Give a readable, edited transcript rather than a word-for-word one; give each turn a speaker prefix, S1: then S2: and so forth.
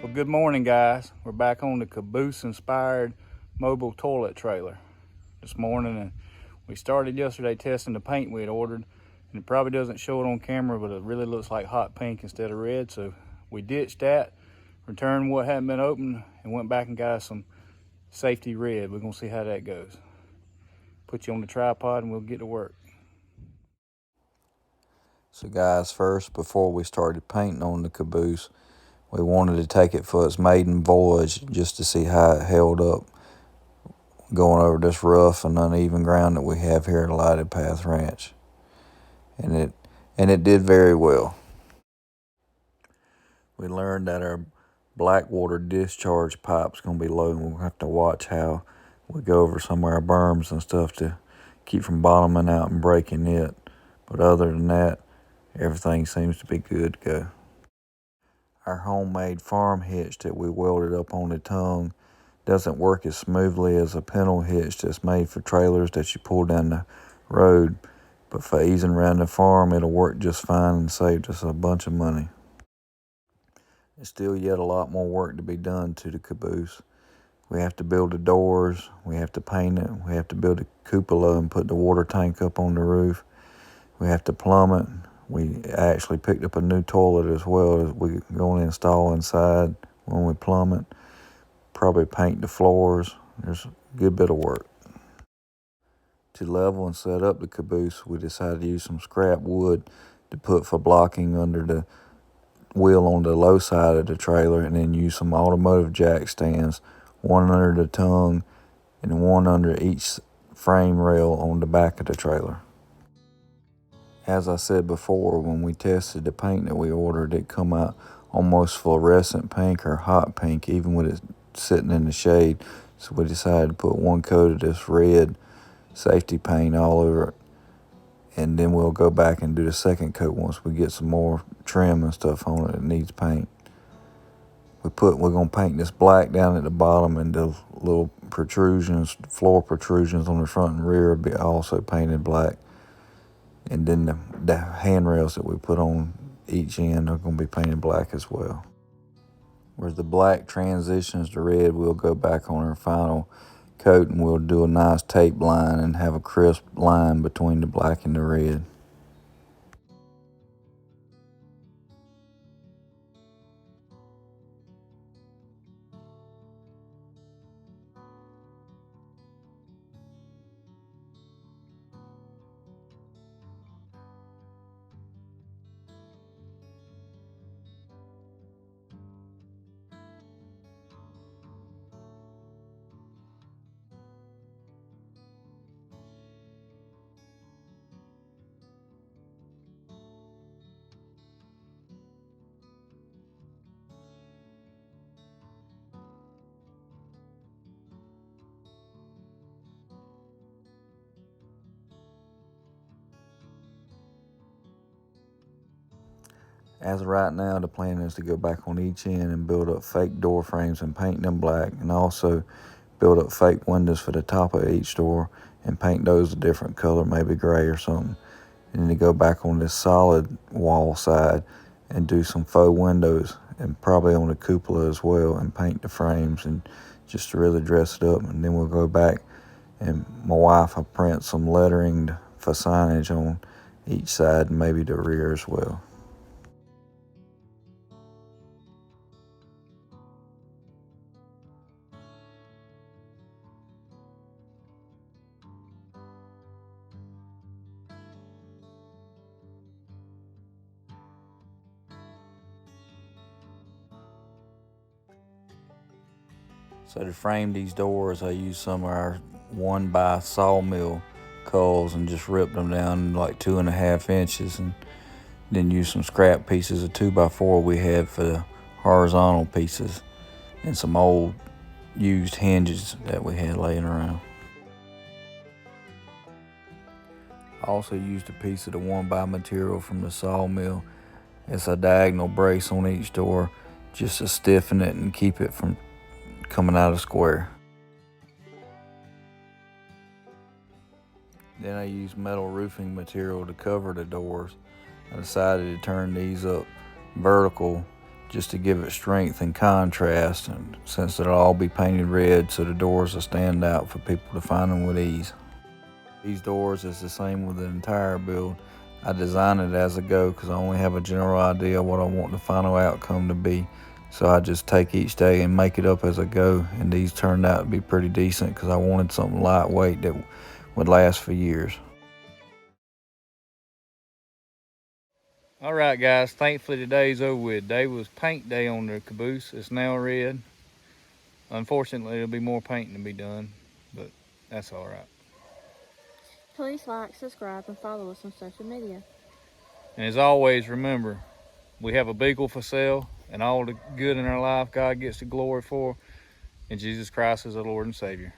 S1: Well, good morning, guys. We're back on the caboose-inspired mobile toilet trailer this morning, and we started yesterday testing the paint we had ordered, and it probably doesn't show it on camera, but it really looks like hot pink instead of red. So we ditched that, returned what hadn't been opened, and went back and got us some safety red. We're gonna see how that goes. Put you on the tripod and we'll get to work.
S2: So guys, first, before we started painting on the caboose, we wanted to take it for its maiden voyage just to see how it held up going over this rough and uneven ground that we have here at Lighted Path Ranch. And it did very well. We learned that our black water discharge pipe's going to be low, and we'll have to watch how we go over some of our berms and stuff to keep from bottoming out and breaking it. But other than that, everything seems to be good to go. Our homemade farm hitch that we welded up on the tongue doesn't work as smoothly as a pintle hitch that's made for trailers that you pull down the road. But for easing around the farm, it'll work just fine and saved us a bunch of money. There's still yet a lot more work to be done to the caboose. We have to build the doors, we have to paint it, we have to build a cupola and put the water tank up on the roof. We have to plumb it. We actually picked up a new toilet as well as we're going to install inside when we plumb it. Probably paint the floors. There's a good bit of work. To level and set up the caboose, we decided to use some scrap wood to put for blocking under the wheel on the low side of the trailer, and then use some automotive jack stands, one under the tongue and one under each frame rail on the back of the trailer. As I said before, when we tested the paint that we ordered, it come out almost fluorescent pink or hot pink, even with it sitting in the shade. So we decided to put one coat of this red safety paint all over it. And then we'll go back and do the second coat once we get some more trim and stuff on it that needs paint. We're going to paint this black down at the bottom, and the little protrusions, floor protrusions on the front and rear will be also painted black. And then the handrails that we put on each end are going to be painted black as well. Where the black transitions to red, we'll go back on our final coat and we'll do a nice tape line and have a crisp line between the black and the red. As of right now, the plan is to go back on each end and build up fake door frames and paint them black, and also build up fake windows for the top of each door and paint those a different color, maybe gray or something. And then to go back on this solid wall side and do some faux windows, and probably on the cupola as well, and paint the frames and just to really dress it up. And then we'll go back, and my wife will print some lettering for signage on each side and maybe the rear as well. So to frame these doors, I used some of our 1x sawmill culls and just ripped them down like 2.5 inches, and then used some scrap pieces of 2x4 we had for the horizontal pieces, and some old used hinges that we had laying around. I also used a piece of the 1x material from the sawmill as a diagonal brace on each door, just to stiffen it and keep it from coming out of square. Then I used metal roofing material to cover the doors. I decided to turn these up vertical just to give it strength and contrast, and since it'll all be painted red so the doors will stand out for people to find them with ease. These doors is the same with the entire build. I designed it as I go because I only have a general idea of what I want the final outcome to be. So I just take each day and make it up as I go, and these turned out to be pretty decent because I wanted something lightweight that would last for years.
S1: All right, guys, thankfully today's over with. Today was paint day on the caboose. It's now red. Unfortunately, there'll be more painting to be done, but that's all right.
S3: Please like, subscribe, and follow us on social media.
S1: And as always, remember, we have a beagle for sale, and all the good in our life God gets the glory for, and Jesus Christ is our Lord and Savior.